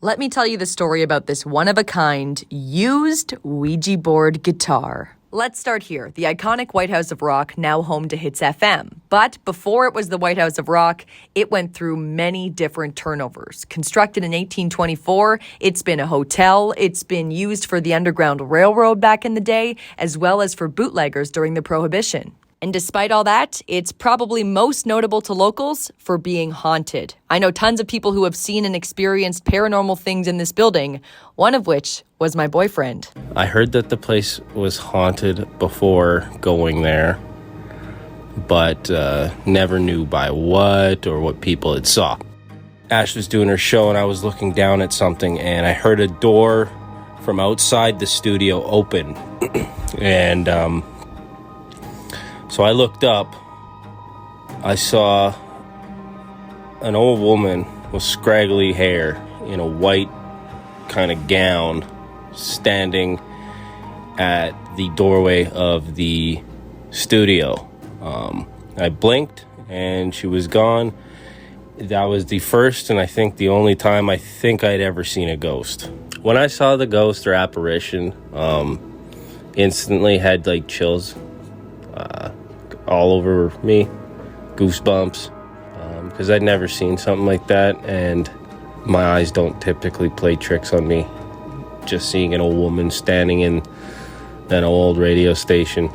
Let me tell you the story about this one-of-a-kind, used Ouija board guitar. Let's start here. The iconic White House of Rock, now home to Hits FM. But before it was the White House of Rock, it went through many different turnovers. Constructed in 1824, it's been a hotel, it's been used for the Underground Railroad back in the day, as well as for bootleggers during the Prohibition. And despite all that, it's probably most notable to locals for being haunted. I know tons of people who have seen and experienced paranormal things in this building, one of which was my boyfriend. I heard that the place was haunted before going there, but never knew by what or what people had saw. Ash was doing her show and I was looking down at something and I heard a door from outside the studio open. And so I looked up. I saw an old woman with scraggly hair in a white kind of gown standing at the doorway of the studio. I blinked and she was gone. That was the first and I think the only time I think I'd ever seen a ghost. When I saw the ghost or apparition, instantly had like chills all over me, goosebumps, because I'd never seen something like that, and my eyes don't typically play tricks on me. Just seeing an old woman standing in an old radio station,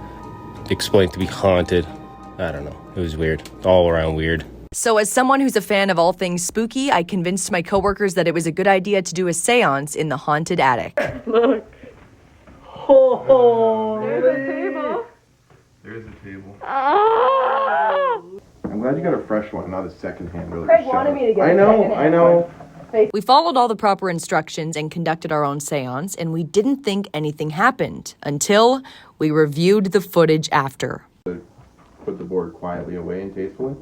explained to be haunted. I don't know. It was weird. All around weird. So as someone who's a fan of all things spooky, I convinced my coworkers that it was a good idea to do a seance in the haunted attic. Look. Oh, there's a table. There's a table. Ah! I'm glad you got a fresh one, not a secondhand. Really. Craig wanted me to get I a know. secondhand. We followed all the proper instructions and conducted our own seance, and we didn't think anything happened until we reviewed the footage after. Put the board quietly away and tastefully.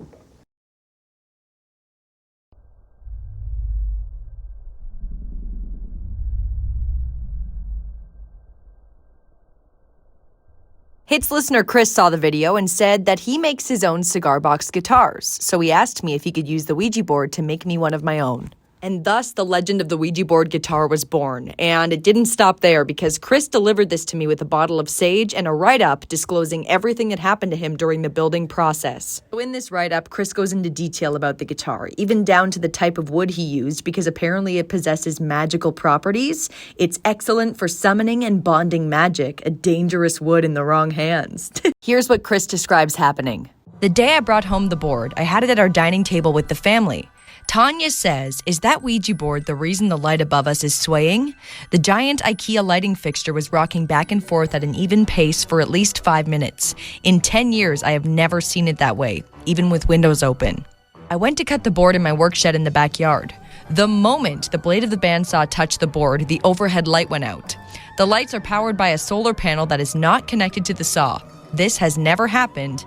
Hits listener Chris saw the video and said that he makes his own cigar box guitars, so he asked me if he could use the Ouija board to make me one of my own. And thus, the legend of the Ouija board guitar was born. And it didn't stop there, because Chris delivered this to me with a bottle of sage and a write-up disclosing everything that happened to him during the building process. So in this write-up, Chris goes into detail about the guitar, even down to the type of wood he used, because apparently it possesses magical properties. It's excellent for summoning and bonding magic, a dangerous wood in the wrong hands. Here's what Chris describes happening. The day I brought home the board, I had it at our dining table with the family. Tanya says, "Is that Ouija board the reason the light above us is swaying?" The giant IKEA lighting fixture was rocking back and forth at an even pace for at least 5 minutes. In 10 years, I have never seen it that way, even with windows open. I went to cut the board in my work shed in the backyard. The moment the blade of the bandsaw touched the board, the overhead light went out. The lights are powered by a solar panel that is not connected to the saw. This has never happened.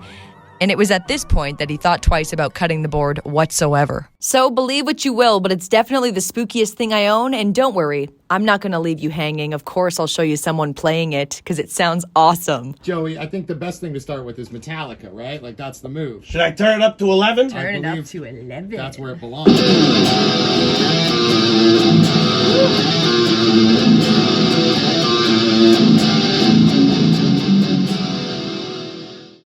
And it was at this point that he thought twice about cutting the board whatsoever. So believe what you will, but it's definitely the spookiest thing I own, and don't worry, I'm not going to leave you hanging. Of course, I'll show you someone playing it, because it sounds awesome. Joey, I think the best thing to start with is Metallica, right? Like, that's the move. Should I turn it up to 11? Turn it up to 11. That's where it belongs.